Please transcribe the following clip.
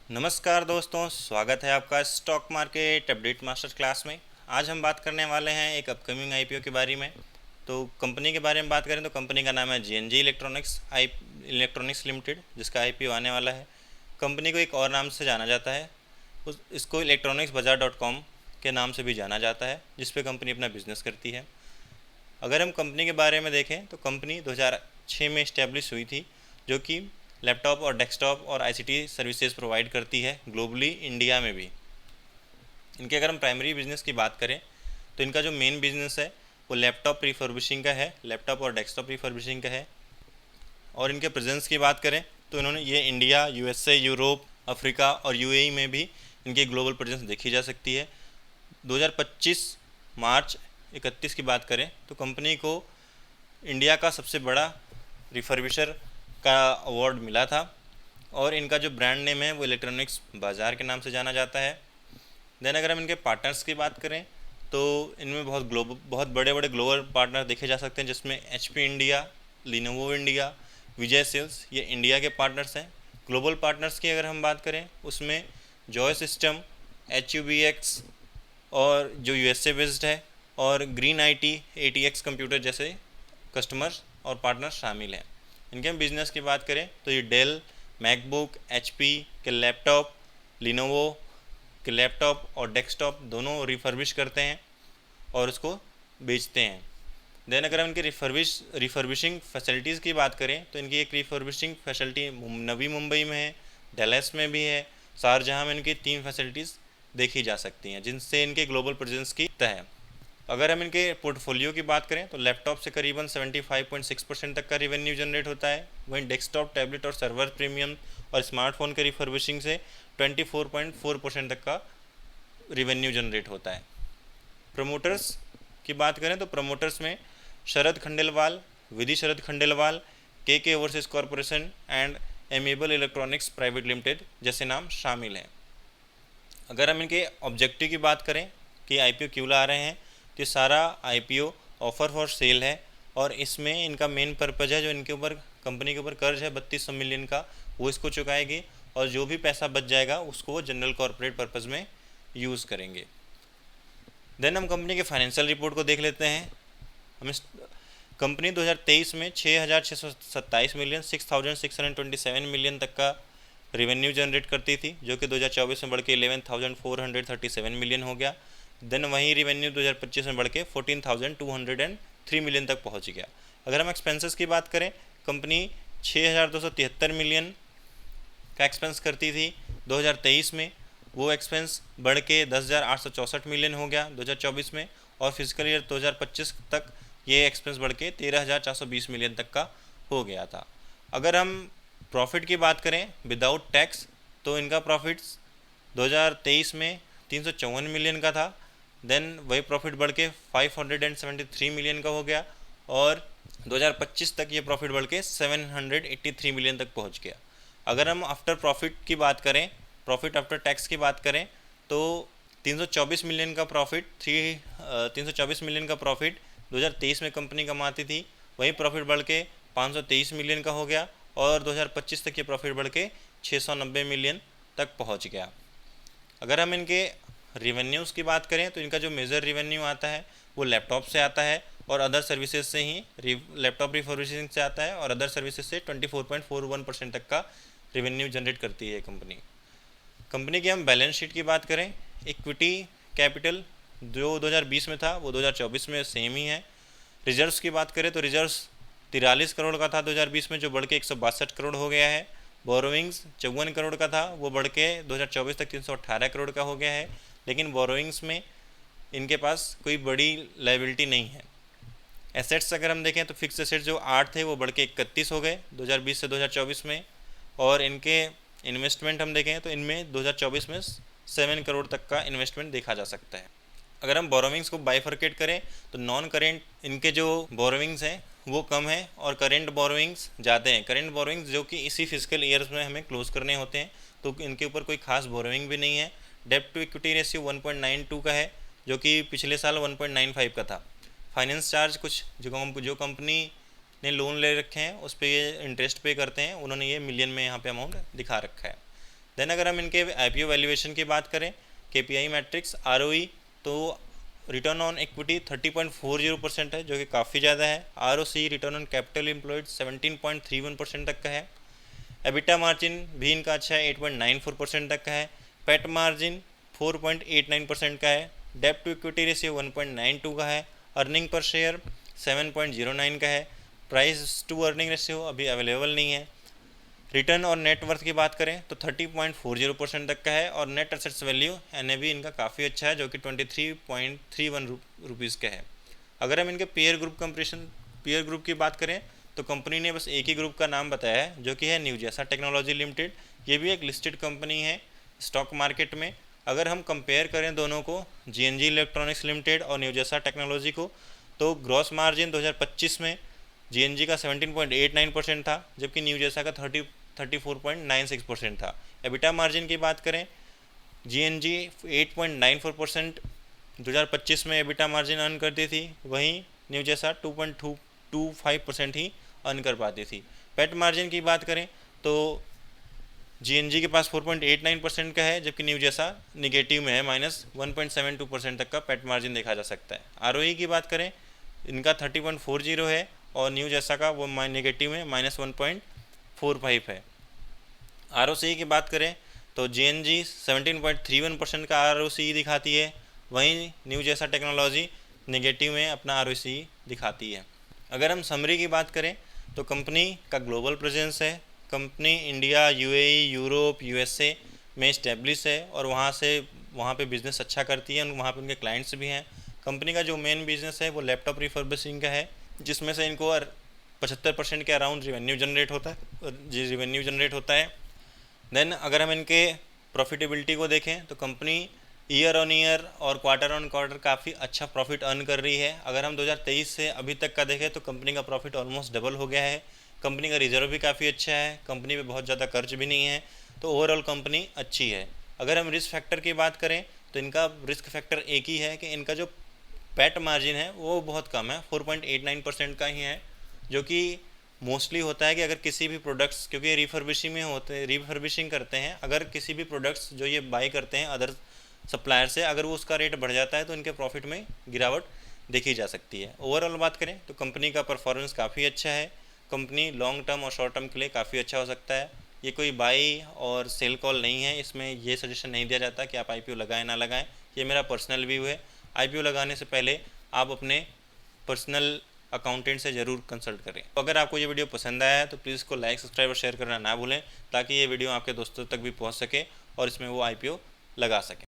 नमस्कार दोस्तों, स्वागत है आपका stock market update master class में। आज हम बात करने वाले हैं एक अपकमिंग आईपीओ के बारे में। तो कंपनी के बारे में बात करें तो कंपनी का नाम है जेएनजी इलेक्ट्रॉनिक्स लिमिटेड, जिसका आईपीओ आने वाला है। कंपनी को एक और नाम से जाना जाता है, इसको इलेक्ट्रॉनिक्स बाजार .com के नाम से भी जाना जाता है, जिस पे कंपनी अपना बिजनेस करती है। अगर हम कंपनी के बारे में देखें तो कंपनी 2006 में इस्टेब्लिश हुई थी, जो कि लैपटॉप और डेस्कटॉप और आईसीटी सर्विसेज प्रोवाइड करती है ग्लोबली, इंडिया में भी। इनके अगर हम प्राइमरी बिजनेस की बात करें तो इनका जो मेन बिजनेस है वो लैपटॉप रिफर्बिशिंग का है, लैपटॉप और डेस्कटॉप रिफर्बिशिंग का है। और इनके प्रेजेंस की बात करें तो इन्होंने ये इंडिया, यूएसए, यूरोप, अफ्रीका और यूएई में भी इनकी ग्लोबल प्रेजेंस देखी जा सकती है। 2025 मार्च 31 की बात करें तो कंपनी को इंडिया का सबसे बड़ा रिफर्बिशर का अवार्ड मिला था। और इनका जो ब्रांड नेम है वो इलेक्ट्रॉनिक्स बाज़ार के नाम से जाना जाता है। देन अगर हम इनके पार्टनर्स की बात करें तो इनमें बहुत बड़े बड़े ग्लोबल पार्टनर देखे जा सकते हैं, जिसमें एचपी इंडिया, लिनोवो इंडिया, विजय सेल्स, ये इंडिया के पार्टनर्स हैं। ग्लोबल पार्टनर्स की अगर हम बात करें उसमें जॉय सिस्टम, HUBX और जो यूएसए बेस्ड है, और ग्रीन आईटी, ATX कंप्यूटर जैसे कस्टमर्स और पार्टनर शामिल हैं। इनके हम बिज़नेस की बात करें तो ये डेल, मैकबुक, HP के लैपटॉप, लिनोवो के लैपटॉप और डेस्कटॉप दोनों रिफर्बिश करते हैं और उसको बेचते हैं। देन अगर हम इनकी रिफर्बिशिंग फैसिलिटीज़ की बात करें तो इनकी एक रिफर्बिशिंग फैसिलिटी नवी मुंबई में है, डैलस में भी है, शारजहाँ में इनकी 3 फैसिलिटीज़ देखी जा सकती हैं, जिनसे इनके ग्लोबल प्रेजेंस की तय है। अगर हम इनके पोर्टफोलियो की बात करें तो लैपटॉप से करीबन 75.6% तक का रिवेन्यू जनरेट होता है। वहीं डेस्कटॉप, टैबलेट और सर्वर प्रीमियम और स्मार्टफोन के रिफर्बिशिंग से 24.4% तक का रिवेन्यू जनरेट होता है। प्रमोटर्स की बात करें तो प्रमोटर्स में शरद खंडेलवाल, विधि Sharad Khandelwal, K overseas corporation and amiable electronics private limited जैसे नाम शामिल हैं। अगर हम इनके ऑब्जेक्टिव की बात करें कि आईपीओ क्यों ला रहे हैं, तो सारा आईपीओ ऑफर फॉर सेल है। और इसमें इनका मेन पर्पज़ है, जो इनके ऊपर कंपनी के ऊपर कर्ज है 3200 मिलियन का, वो इसको चुकाएगी और जो भी पैसा बच जाएगा उसको वो जनरल कॉर्पोरेट पर्पज़ में यूज़ करेंगे। देन हम कंपनी के फाइनेंशियल रिपोर्ट को देख लेते हैं। हम कंपनी 2023 में 6,627 मिलियन 6,627 मिलियन तक का रेवेन्यू जनरेट करती थी, जो कि 2024 में बढ़ के 11,437 मिलियन हो गया। देन वहीं रेवेन्यू 2025 में बढ़ के 14,203 मिलियन तक पहुंच गया। अगर हम एक्सपेंसेस की बात करें, कंपनी 6,273 मिलियन का एक्सपेंस करती थी 2023 में, वो एक्सपेंस बढ़ के 10,864 मिलियन हो गया 2024 में। और फिजिकल ईयर 2025 तक ये एक्सपेंस बढ़ के 13,420 मिलियन तक का हो गया था। अगर हम प्रॉफिट की बात करें विदाउट टैक्स तो इनका प्रॉफिट्स 2023 में 354 मिलियन का था। देन वही प्रॉफिट बढ़ के 573 मिलियन का हो गया और 2025 तक ये प्रॉफिट बढ़ के 783 मिलियन तक पहुंच गया। अगर हम आफ्टर प्रॉफिट की बात करें, प्रॉफिट आफ्टर टैक्स की बात करें तो 324 मिलियन का प्रॉफिट 2023 में कंपनी कमाती थी, वही प्रॉफिट बढ़ के 523 मिलियन का हो गया और 2025 तक ये प्रॉफिट बढ़ के 690 मिलियन तक पहुंच गया। अगर हम इनके रिवेन्यूज़ की बात करें तो इनका जो मेजर रिवेन्यू आता है वो लैपटॉप से आता है और अदर सर्विसेज से ही, लैपटॉप रिफर्बिशिंग से आता है और अदर सर्विसेज से 24.41% तक का रिवेन्यू जनरेट करती है कंपनी की हम बैलेंस शीट की बात करें, इक्विटी कैपिटल जो 2020 में था वो 2024 में सेम ही है। रिजर्व्स की बात करें तो रिजर्व्स 43 करोड़ का था 2020 में, जो बढ़ के 162 करोड़ हो गया है। बोरोइंग्स 54 करोड़ का था, वो बढ़ के 2024 तक 318 करोड़ का हो गया है। लेकिन बोरोइंग्स में इनके पास कोई बड़ी लायबिलिटी नहीं है। एसेट्स अगर हम देखें तो फिक्स एसेट्स जो 8 थे वो बढ़ के 31 हो गए 2020 से 2024 में। और इनके इन्वेस्टमेंट हम देखें तो इनमें 2024 में 7 करोड़ तक का इन्वेस्टमेंट देखा जा सकता है। अगर हम बोरोविंग्स को बाइफर्केट करें तो नॉन करेंट इनके जो बोरोविंग्स हैं वो कम है और करेंट बोरोविंग्स ज़्यादा हैं। करेंट बोरोविंग्स जो कि इसी फिजिकल ईयर्स में हमें क्लोज करने होते हैं, तो इनके ऊपर कोई खास बोरोविंग भी नहीं है। डेब्ट टू इक्विटी रेशियो 1.92 का है, जो कि पिछले साल 1.95 का था। फाइनेंस चार्ज कुछ जो कंपनी ने लोन ले रखे हैं उस पर ये इंटरेस्ट पे करते हैं, उन्होंने ये मिलियन में यहाँ पे अमाउंट दिखा रखा है। देन अगर हम इनके IPO वैल्यूएशन की बात करें, KPI मैट्रिक्स, ROE, तो रिटर्न ऑन इक्विटी 30.40% है, जो कि काफ़ी ज़्यादा है। ROC, return on capital employed, 17.31% तक का है। एबिटा मार्जिन भी इनका अच्छा है, 8.94% तक का है। पैट मार्जिन 4.89% का है। डेब्ट टू इक्विटी रेशियो 1.92 का है। अर्निंग पर शेयर 7.09 का है। प्राइस टू अर्निंग रेशियो अभी अवेलेबल नहीं है। रिटर्न और नेट वर्थ की बात करें तो 30.40% तक का है। और नेट एसेट्स वैल्यू NAV इनका काफ़ी अच्छा है, जो कि 23.31 रुपीज़ का है। अगर हम इनके पीयर ग्रुप की बात करें तो कंपनी ने बस एक ही ग्रुप का नाम बताया है, जो कि है न्यूजेसा टेक्नोलॉजी लिमिटेड। ये भी एक लिस्टेड कंपनी है स्टॉक मार्केट में। अगर हम कंपेयर करें दोनों को, GNG इलेक्ट्रॉनिक्स लिमिटेड और न्यूजेसा टेक्नोलॉजी को, तो ग्रॉस मार्जिन 2025 में GNG का 17.89% था, जबकि न्यूजेसा का 34.96% था। एबिटा मार्जिन की बात करें, GNG 8.94% 2025 में एबिटा मार्जिन अर्न करती थी, वहीं न्यूजेसा 2.25% ही अर्न कर पाती थी। पैट मार्जिन की बात करें तो GNG के पास 4.89% का है, जबकि न्यूजेसा निगेटिव में है, -1.72% तक का पैट मार्जिन देखा जा सकता है। ROE की बात करें, इनका 30.40 है और न्यूजेसा का वो नेगेटिव में -1.45 है। ROCE की बात करें तो GNG 17.31% का ROCE दिखाती है, वहीं न्यूजेसा टेक्नोलॉजी नेगेटिव में अपना ROCE दिखाती है। अगर हम समरी की बात करें तो कंपनी का ग्लोबल प्रेजेंस है। Company India, UAE, Europe, USA में इस्टेब्लिश है और वहाँ पे बिज़नेस अच्छा करती है, वहाँ पे उनके क्लाइंट्स भी हैं। कंपनी का जो मेन बिज़नेस है वो लैपटॉप रिफर्बिशिंग का है, जिसमें से इनको 75% के अराउंड रिवेन्यू जनरेट होता है। देन अगर हम इनके प्रॉफिटेबिलिटी को देखें तो कंपनी ईयर ऑन ईयर और क्वार्टर ऑन क्वार्टर काफ़ी अच्छा प्रॉफिट अर्न कर रही है। अगर हम 2023 से अभी तक का देखें तो कंपनी का प्रॉफिट ऑलमोस्ट डबल हो गया है। कंपनी का रिजर्व भी काफ़ी अच्छा है, कंपनी पे बहुत ज़्यादा कर्ज भी नहीं है, तो ओवरऑल कंपनी अच्छी है। अगर हम रिस्क फैक्टर की बात करें तो इनका रिस्क फैक्टर एक ही है कि इनका जो पैट मार्जिन है वो बहुत कम है, 4.89% का ही है, जो कि मोस्टली होता है कि अगर किसी भी प्रोडक्ट्स, क्योंकि ये रिफर्बिशिंग करते हैं, अगर किसी भी प्रोडक्ट्स जो ये बाई करते हैं अदर सप्लायर से, अगर वो उसका रेट बढ़ जाता है तो इनके प्रॉफिट में गिरावट देखी जा सकती है। ओवरऑल बात करें तो कंपनी का परफॉर्मेंस काफ़ी अच्छा है। कंपनी लॉन्ग टर्म और शॉर्ट टर्म के लिए काफ़ी अच्छा हो सकता है। ये कोई बाई और सेल कॉल नहीं है, इसमें ये सजेशन नहीं दिया जाता कि आप IPO लगाएं ना लगाएं, ये मेरा पर्सनल व्यू है। IPO लगाने से पहले आप अपने पर्सनल अकाउंटेंट से ज़रूर कंसल्ट करें। अगर आपको ये वीडियो पसंद आया है तो प्लीज़ इसको लाइक, सब्सक्राइब और शेयर करना ना भूलें, ताकि ये वीडियो आपके दोस्तों तक भी पहुंच सके और इसमें वो IPO लगा सकें।